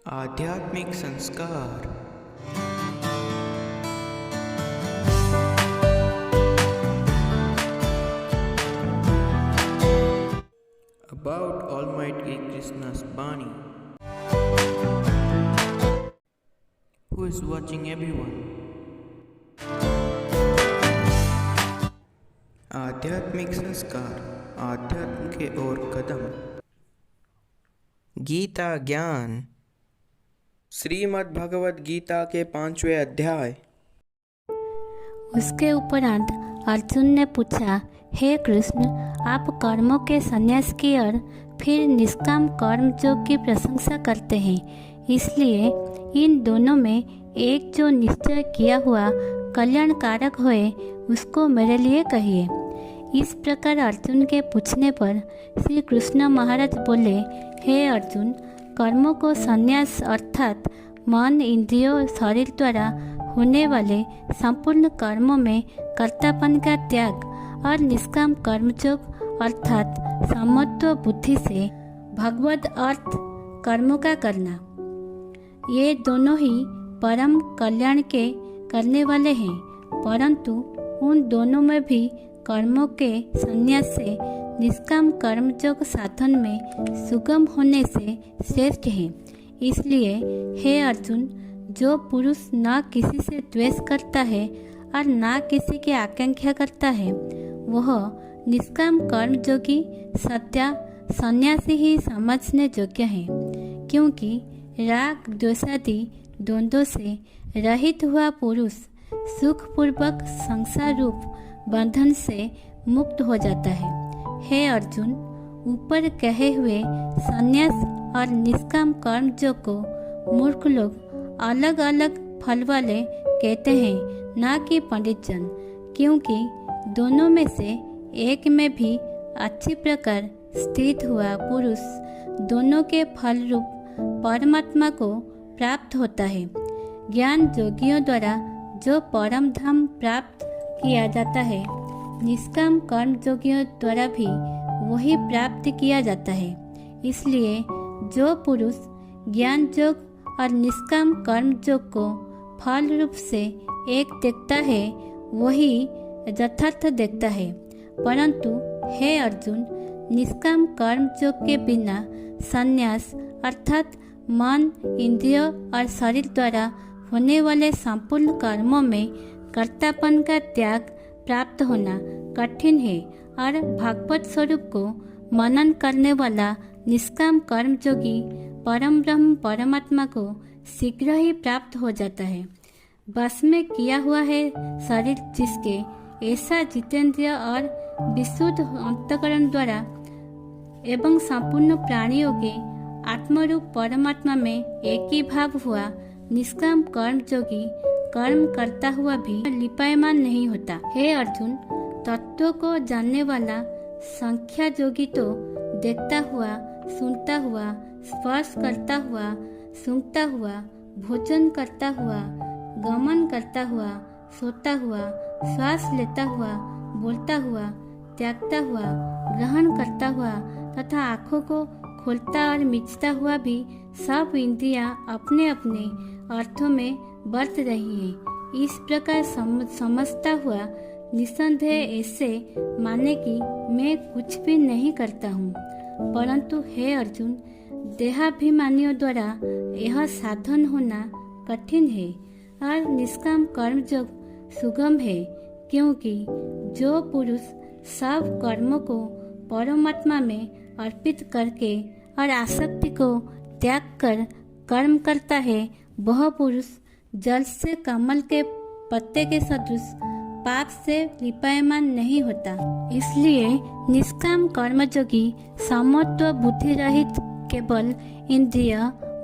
आध्यात्मिक संस्कार। About Almighty Krishna's Bani. Who is watching everyone? आध्यात्मिक संस्कार, आध्यात्म के ओर कदम। गीता ज्ञान। श्रीमद् भगवद गीता के 5वें अध्याय। उसके उपरांत अर्जुन ने पूछा, हे कृष्ण, आप कर्मों के संन्यास की और फिर निष्काम कर्म योग की प्रशंसा करते हैं, इसलिए इन दोनों में एक जो निश्चय किया हुआ कल्याणकारक होए उसको मेरे लिए कहिए। इस प्रकार अर्जुन के पूछने पर श्री कृष्ण महाराज बोले, हे अर्जुन, कर्मों को संन्यास अर्थात मन, इंद्रियों, शरीर द्वारा होने वाले संपूर्ण कर्मों में कर्तापन का त्याग और निष्काम कर्मयोग अर्थात समत्व बुद्धि से भगवद अर्थ कर्मों का करना, ये दोनों ही परम कल्याण के करने वाले हैं। परंतु उन दोनों में भी कर्मों के संन्यास से निष्काम कर्मयोग साधन में सुगम होने से श्रेष्ठ है। इसलिए हे अर्जुन, जो पुरुष न किसी से द्वेष करता है और न किसी की आकांक्षा करता है, वह निष्काम कर्मयोगी सत्या सन्यासी ही समझने योग्य है, क्योंकि राग द्वेषादि द्वंद्वों से रहित हुआ पुरुष सुखपूर्वक संसार रूप बंधन से मुक्त हो जाता है। हे अर्जुन, ऊपर कहे हुए संन्यास और निष्काम कर्मयोग को मूर्ख लोग अलग अलग फल वाले कहते हैं, ना कि पंडित जन, क्योंकि दोनों में से एक में भी अच्छी प्रकार स्थित हुआ पुरुष दोनों के फल रूप परमात्मा को प्राप्त होता है। ज्ञान योगियों द्वारा जो परम धाम प्राप्त किया जाता है, निष्काम कर्म योगियों द्वारा भी वही प्राप्त किया जाता है। इसलिए जो पुरुष ज्ञान योग और निष्काम कर्म योग को फल रूप से एक देखता है, वही यथार्थ देखता है। परंतु हे अर्जुन, निष्काम कर्म योग के बिना संन्यास अर्थात मन, इंद्रियों और शरीर द्वारा होने वाले संपूर्ण कर्मों में कर्तापन का त्याग प्राप्त होना कठिन है और भगवत स्वरूप को मनन करने वाला निष्काम कर्म योगी परम ब्रह्म परमात्मा को शीघ्र ही प्राप्त हो जाता है। बस में किया हुआ है शरीर जिसके, ऐसा जितेंद्रिय और विशुद्ध अंतकरण द्वारा एवं संपूर्ण प्राणियों के आत्मरूप परमात्मा में एक ही भाव हुआ निष्काम कर्म योगी कर्म करता हुआ भी लिपायमान नहीं होता। हे अर्जुन, तत्व को जानने वाला संख्या योगी तो देखता हुआ, सुनता हुआ, स्पर्श करता हुआ, सूंघता हुआ, भोजन करता हुआ, गमन करता हुआ, सोता हुआ, श्वास लेता हुआ, बोलता हुआ, त्यागता हुआ, ग्रहण करता हुआ तथा आँखों को खोलता और मिचता हुआ भी सब इंद्रियां अपने अपने अर्थों में बरत रही है। इस प्रकार समझता हुआ निसंदेह ऐसे माने कि मैं कुछ भी नहीं करता हूँ। परंतु हे अर्जुन, देहाभिमानियों द्वारा यह साधन होना कठिन है और निष्काम कर्म योग सुगम है, क्योंकि जो पुरुष सब कर्मों को परमात्मा में अर्पित करके और आसक्ति को त्याग कर कर्म करता है, वह पुरुष जल से कमल के पत्ते के सदृश पाप से लिपायमान नहीं होता। इसलिए निष्काम कर्मयोगी समत्व बुद्धि रहित केवल इंद्रिय,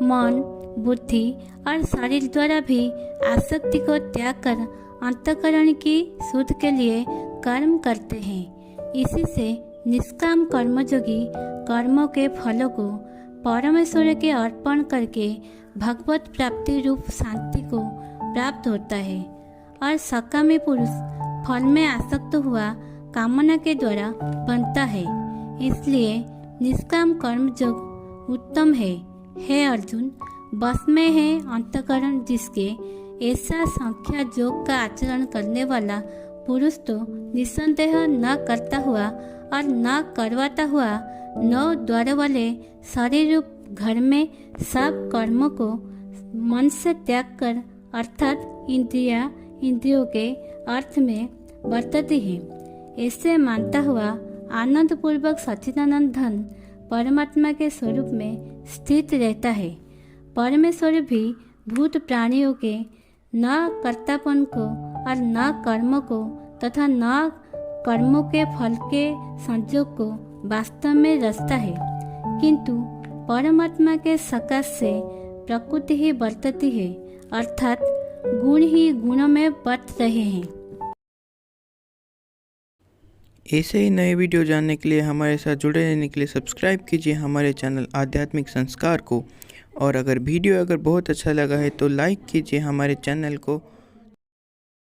मन, बुद्धि और शरीर द्वारा भी आसक्ति को त्याग कर अंतःकरण की शुद्ध के लिए कर्म करते हैं। इसी से निष्काम कर्मयोगी कर्मों के फलों को परमेश्वर के अर्पण करके भगवत प्राप्ति रूप शांति को प्राप्त होता है और सकामी पुरुष फल में आसक्त हुआ कामना के द्वारा बनता है। इसलिए निष्काम कर्म योग उत्तम है। हे अर्जुन, बस में है अंतकरण जिसके ऐसा संख्या योग का आचरण करने वाला पुरुष तो निस्संदेह न करता हुआ और न करवाता हुआ 9 द्वार वाले शरीर रूप घर में सब कर्मों को मन से त्याग कर अर्थात इंद्रियों के अर्थ में बरतती है। ऐसे मानता हुआ आनंद पूर्वक सच्चिदानंद धन परमात्मा के स्वरूप में स्थित रहता है। परमेश्वर भी भूत प्राणियों के न कर्तापन को और न कर्म को तथा न कर्मों के फल के संयोग को वास्तव में रचता है, किंतु परमात्मा के सकाश से प्रकृति ही बरतती है, अर्थात गुण ही गुणों में बरत रहे हैं। ऐसे ही नए वीडियो जानने के लिए हमारे साथ जुड़े रहने के लिए सब्सक्राइब कीजिए हमारे चैनल आध्यात्मिक संस्कार को। और अगर वीडियो बहुत अच्छा लगा है तो लाइक कीजिए हमारे चैनल को